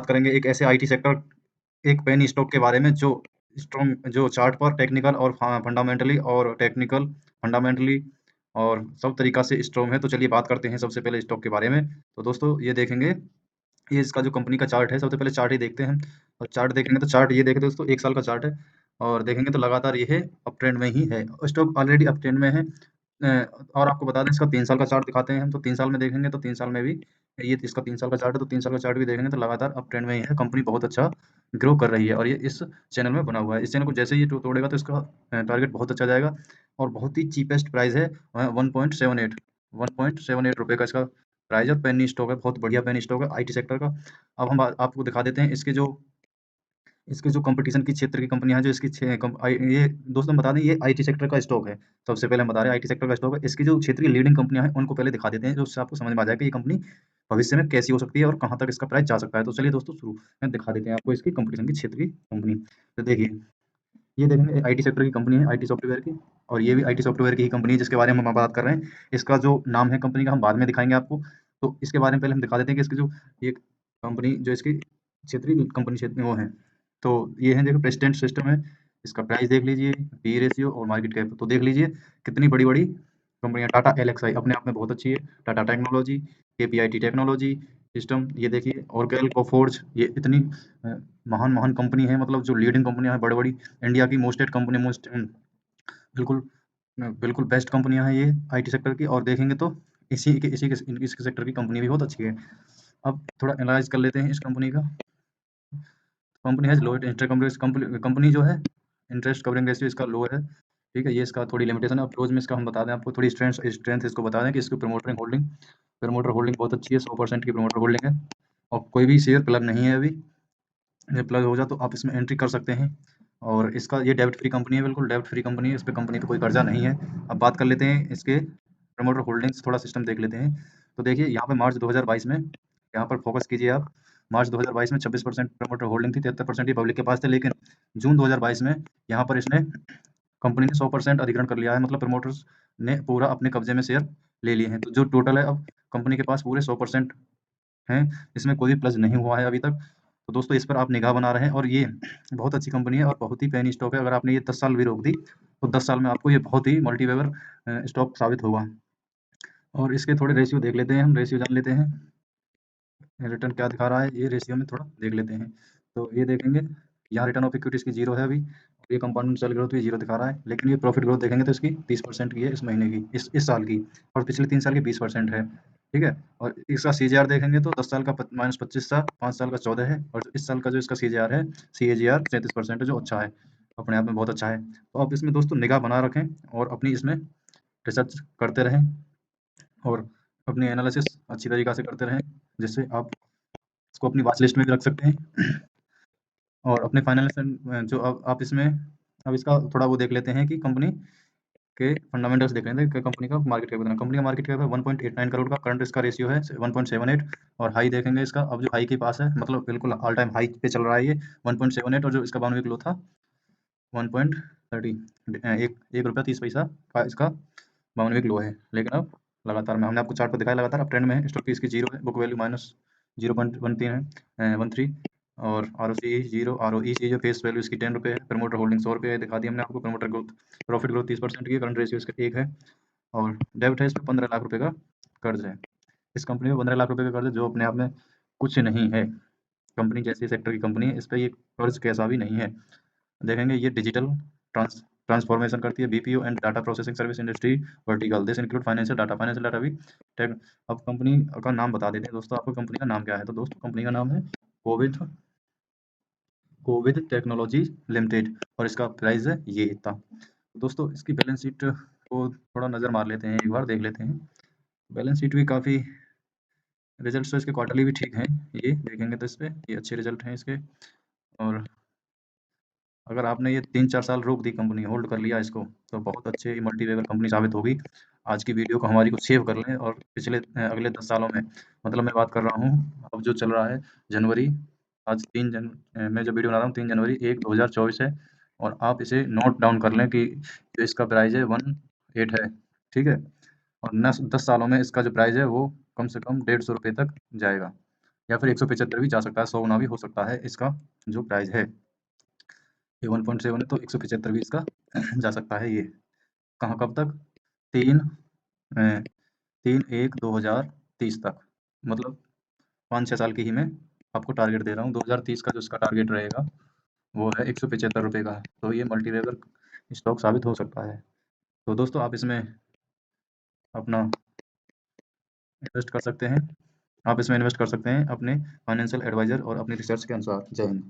बात करेंगे एक ऐसे आईटी सेक्टर, एक पेनी स्टॉक के बारे में जो स्ट्रॉन्ग, जो चार्ट पर टेक्निकल और फंडामेंटली और सब तरीका से स्ट्रॉन्ग है। तो चलिए बात करते हैं सबसे पहले स्टॉक के बारे में। तो दोस्तों ये देखेंगे, ये इसका जो कंपनी का चार्ट है, सबसे पहले चार्ट ही देखते हैं। और चार्ट देखेंगे तो चार्ट ये देखें दोस्तों, 1 साल का चार्ट है और देखेंगे तो लगातार ये है अप ट्रेंड में ही है। स्टॉक ऑलरेडी अप ट्रेंड में है। और आपको बता दें इसका 3 साल का चार्ट दिखाते हैं हम, तो 3 साल में देखेंगे तो 3 साल में भी ये इसका 3 साल का चार्ट है, तो 3 साल का चार्ट भी देखेंगे तो लगातार अप ट्रेंड में ही है। कंपनी बहुत अच्छा ग्रो कर रही है और ये इस चैनल में बना हुआ है। इस चैनल को जैसे ही ये तोड़ेगा तो इसका टारगेट बहुत अच्छा जाएगा और बहुत ही चीपेस्ट प्राइस है 1.78 रुपए का इसका प्राइस है। पेनी स्टॉक है, बहुत बढ़िया पेनी स्टॉक है आईटी सेक्टर का। अब हम आपको दिखा देते हैं इसके जो कंपटीशन की क्षेत्र की कंपनियां हैं, जो इसकी ये दोस्तों बता दें, ये आईटी सेक्टर का स्टॉक है। सबसे पहले हम बता रहे हैं आईटी सेक्टर का स्टॉक है। इसकी जो क्षेत्रीय लीडिंग कंपनियां हैं उनको पहले दिखा देते हैं, जो उससे आपको समझ में आ जाएगा कि ये कंपनी भविष्य में कैसी हो सकती है और कहाँ तक इसका प्राइस जा सकता है। तो चलिए दोस्तों शुरू में दिखा देते हैं आपको इसकी कंपटीशन की क्षेत्रीय कंपनी। तो देखिए, ये देखेंगे आईटी सेक्टर की कंपनी है, आईटी सॉफ्टवेयर की, और ये भी आईटी सॉफ्टवेयर की ही कंपनी है जिसके बारे में हम बात कर रहे हैं। इसका जो नाम है कंपनी का हम बाद में दिखाएंगे आपको। तो इसके बारे में पहले हम दिखा देते हैं कि इसकी जो ये कंपनी, जो इसकी क्षेत्रीय कंपनी क्षेत्र में वो है। तो ये है, देखो प्रेसिडेंट सिस्टम है। इसका प्राइस देख लीजिए, पी रेशियो और मार्केट कैप, तो देख लीजिए कितनी बड़ी बड़ी कंपनियां। टाटा एलएक्सआई अपने आप में बहुत अच्छी है, Tata technology, KPIT technology system, ये देखिए ऑरेकल, कोफोर्ज, ये इतनी महान महान कंपनी है, मतलब जो लीडिंग कंपनियां हैं, बड़ी बड़ी इंडिया की मोस्टेड कंपनी, बिल्कुल बिल्कुल बेस्ट कंपनियां हैं ये आईटी सेक्टर की। और देखेंगे तो इसी के सेक्टर की कंपनी भी बहुत अच्छी है। अब थोड़ा एनालाइज कर लेते हैं इस कंपनी का। Company has low interest coverage, company जो है इंटरेस्ट कवरिंग रेशियो इसका लो है। ठीक है, ये इसका थोड़ी लिमिटेशन है। क्लोज में इसका हम बता दें आपको, थोड़ी स्ट्रेंथ इसको बता दें कि इसकी प्रमोटर होल्डिंग बहुत अच्छी है, 100% की प्रमोटर होल्डिंग है और कोई भी शेयर प्लग नहीं है अभी। ये प्लग हो जाए तो आप इसमें एंट्री कर सकते हैं। और इसका ये डेब्ट फ्री कंपनी है, बिल्कुल डेब्ट फ्री कंपनी है, इस पे कंपनी पे कोई कर्जा नहीं है। अब बात कर लेते हैं इसके प्रमोटर होल्डिंग्स, थोड़ा सिस्टम देख लेते हैं। तो देखिए यहाँ पे मार्च 2022 में, यहाँ पर फोकस कीजिए आप, मार्च 2022 में 26% प्रमोटर होल्डिंग थी, 73% ही पब्लिक के पास थे। लेकिन जून 2022 में यहाँ पर इसने कंपनी ने 100% अधिग्रहण कर लिया है, मतलब प्रमोटर्स ने पूरा अपने कब्जे में शेयर ले लिए हैं। तो जो टोटल है अब कंपनी के पास पूरे 100% हैं, इसमें कोई भी प्लस नहीं हुआ है अभी तक। तो दोस्तों इस पर आप निगाह बना रहे हैं और ये बहुत अच्छी कंपनी है और बहुत ही पेनी स्टॉक है। अगर आपने ये 10 साल भी रोक दी तो 10 साल में आपको ये बहुत ही मल्टीवेवर स्टॉक साबित होगा। और इसके थोड़े रेशियो देख लेते हैं, हम रेशियो जान लेते हैं, रिटर्न क्या दिखा रहा है, ये रेशियो में थोड़ा देख लेते हैं। तो ये देखेंगे, यहाँ रिटर्न ऑफ इक्विटी इसकी 0 है अभी, ये कंपाउंड सेल ग्रोथ भी 0 दिखा रहा है। लेकिन ये प्रॉफिट ग्रोथ देखेंगे तो इसकी 30% की है इस महीने की, इस साल की, और पिछले 3 साल की 20% है। ठीक है, और इसका सीजीआर देखेंगे तो 10 साल का -25 था, 5 साल का 14 है, और इस साल का जो इसका सीजीआर है, सीएजीआर 37% है, जो अच्छा है, अपने आप में बहुत अच्छा है। तो आप इसमें दोस्तों निगाह बना रखें और अपनी इसमें रिसर्च करते रहें और अपनी एनालिसिस अच्छी तरीक़ा से करते रहें, जिससे आप इसको अपनी वॉच लिस्ट में भी रख सकते हैं। और अपने फाइनल जो अब आप इसमें, अब इसका थोड़ा वो देख लेते हैं कि कंपनी के फंडामेंटल्स देख लेते हैं कि कंपनी का मार्केट कैप कितना है। कंपनी का मार्केट कैप है 1.89 करोड़ का, करंट इसका रेशियो है 1.78, और हाई देखेंगे इसका, अब जो हाई के पास है, मतलब बिल्कुल ऑल टाइम हाई पे चल रहा है ये 1.78, और जो इसका 92 किलो था 1.30, एक रुपया 30 पैसा का इसका 92 किलो है। लेकिन अब लगातार में हमने आपको चार्ट पर दिखाया, लगातार अप ट्रेंड में है। स्टॉक की इसकी 0 है, बुक वैल्यू -0.13 है, 13, और आरओसी 0, आरओई जो फेस वैल्यू इसकी 10 रुपये है, प्रमोटर होल्डिंग 100 रुपये है, दिखा दी हमने आपको। प्रमोटर ग्रोथ, प्रॉफिट ग्रोथ 30% की है, करंट रेशियो इसका 1 है, और डेब्ट है इस पर 15 लाख रुपये का कर्ज है। इस कंपनी में 15 लाख रुपये का कर्ज है, जो अपने आप में कुछ नहीं है। कंपनी जैसी सेक्टर की कंपनी है, इस पर ये कर्ज कैसा भी नहीं है। देखेंगे ये डिजिटल ट्रांसफॉर्मेशन करती है, BPO and data processing service industry vertical, this include financial data भी टेक। अब कंपनी का नाम बता देते हैं दोस्तों आपको, कंपनी का नाम क्या है। तो दोस्तों कंपनी का नाम है कोविड टेक्नोलॉजी लिमिटेड, और इसका प्राइस है ये इतना। दोस्तों इसकी बैलेंस शीट को थोड़ा नज़र मार लेते हैं, एक बार देख लेते हैं। बैलेंस शीट भी काफ़ी, रिजल्ट तो इसके क्वार्टरली भी ठीक हैं, ये देखेंगे तो इस पे ये अच्छे रिजल्ट हैं इसके। और अगर आपने ये 3-4 साल रोक दी कंपनी, होल्ड कर लिया इसको, तो बहुत अच्छे मल्टीलेवल कंपनी साबित होगी। आज की वीडियो को हमारी को सेव कर लें और पिछले अगले 10 सालों में, मतलब मैं बात कर रहा हूँ अब जो चल रहा है जनवरी, आज मैं जो वीडियो बना रहा हूँ 3 जनवरी 2024 है, और आप इसे नोट डाउन कर लें कि जो इसका प्राइस है 18 है। ठीक है, और 10 सालों में इसका जो प्राइस है वो कम से कम 150 रुपये तक जाएगा। या फिर 175 भी जा सकता है, 100 गुना भी हो सकता है इसका जो प्राइस है। ये 1.7 है तो 175 भी इसका जा सकता है ये। कहाँ कब तक? 3 3/1/2030 तक, मतलब 5-6 साल की ही मैं आपको टारगेट दे रहा हूँ। 2030 का जो इसका टारगेट रहेगा वो है ₹175 का। तो ये मल्टीबैगर स्टॉक साबित हो सकता है। तो दोस्तों आप इसमें अपना इन्वेस्ट कर सकते हैं। आप इसमें इन्वेस्ट कर सकते हैं अपने फाइनेंशियल एडवाइज़र और अपनी रिसर्च के अनुसार। जय हिंद।